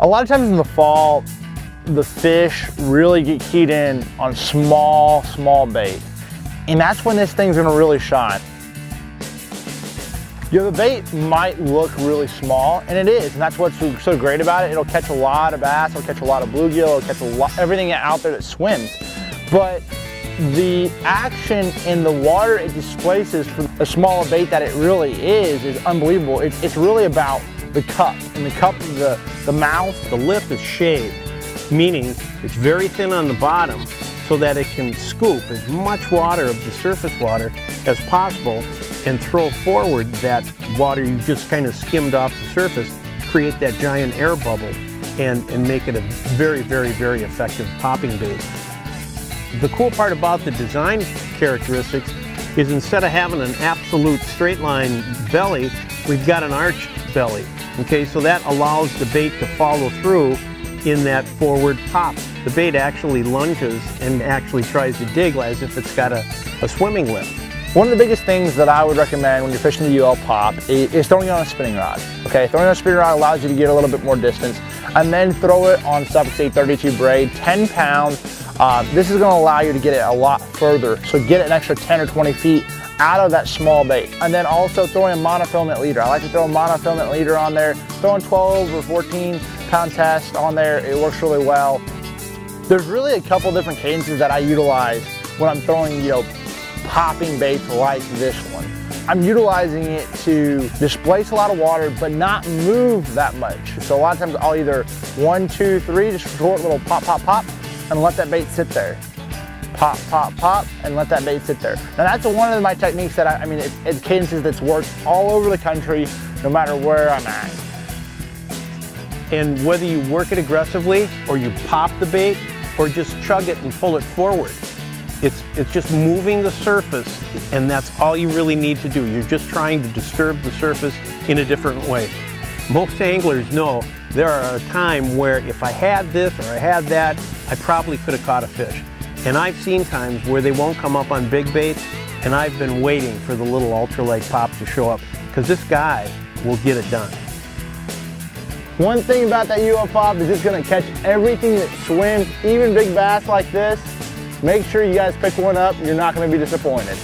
A lot of times in the fall, the fish really get keyed in on small bait. And that's when this thing's gonna really shine. You know, the bait might look really small, and it is, and that's what's so great about it. It'll catch a lot of bass, it'll catch a lot of bluegill, it'll catch everything out there that swims. But the action in the water it displaces for a smaller bait that it really is unbelievable. It's really about the cup, and the cup, the mouth. The lip is shaved, meaning it's very thin on the bottom so that it can scoop as much water of the surface water as possible and throw forward that water you just kind of skimmed off the surface, create that giant air bubble, and make it a very, very, very effective popping bait. The cool part about the design characteristics is instead of having an absolute straight line belly, we've got an arched belly. Okay, so that allows the bait to follow through in that forward pop. The bait actually lunges and actually tries to dig as if it's got a swimming lip. One of the biggest things that I would recommend when you're fishing the UL pop is throwing it on a spinning rod. Okay, throwing it on a spinning rod allows you to get a little bit more distance, and then throw it on Suffix 32 braid, 10 pounds. This is gonna allow you to get it a lot further, so get it an extra 10 or 20 feet out of that small bait. And then also throwing a monofilament leader. I like to throw a monofilament leader on there, throwing 12 or 14 pound test on there. It works really well. There's really a couple different cadences that I utilize when I'm throwing, you know, popping baits like this one. I'm utilizing it to displace a lot of water, but not move that much. So a lot of times I'll either 1, 2, 3, just short little pop, pop, pop, and let that bait sit there. Pop, pop, pop, and let that bait sit there. Now that's one of my techniques that I mean, it's cadences that's worked all over the country, no matter where I'm at. And whether you work it aggressively, or you pop the bait, or just chug it and pull it forward, it's just moving the surface, and that's all you really need to do. You're just trying to disturb the surface in a different way. Most anglers know there are a time where if I had this or I had that, I probably could have caught a fish. And I've seen times where they won't come up on big baits, and I've been waiting for the little ultralight pop to show up, because this guy will get it done. One thing about that UL pop is it's gonna catch everything that swims, even big bass like this. Make sure you guys pick one up, you're not gonna be disappointed.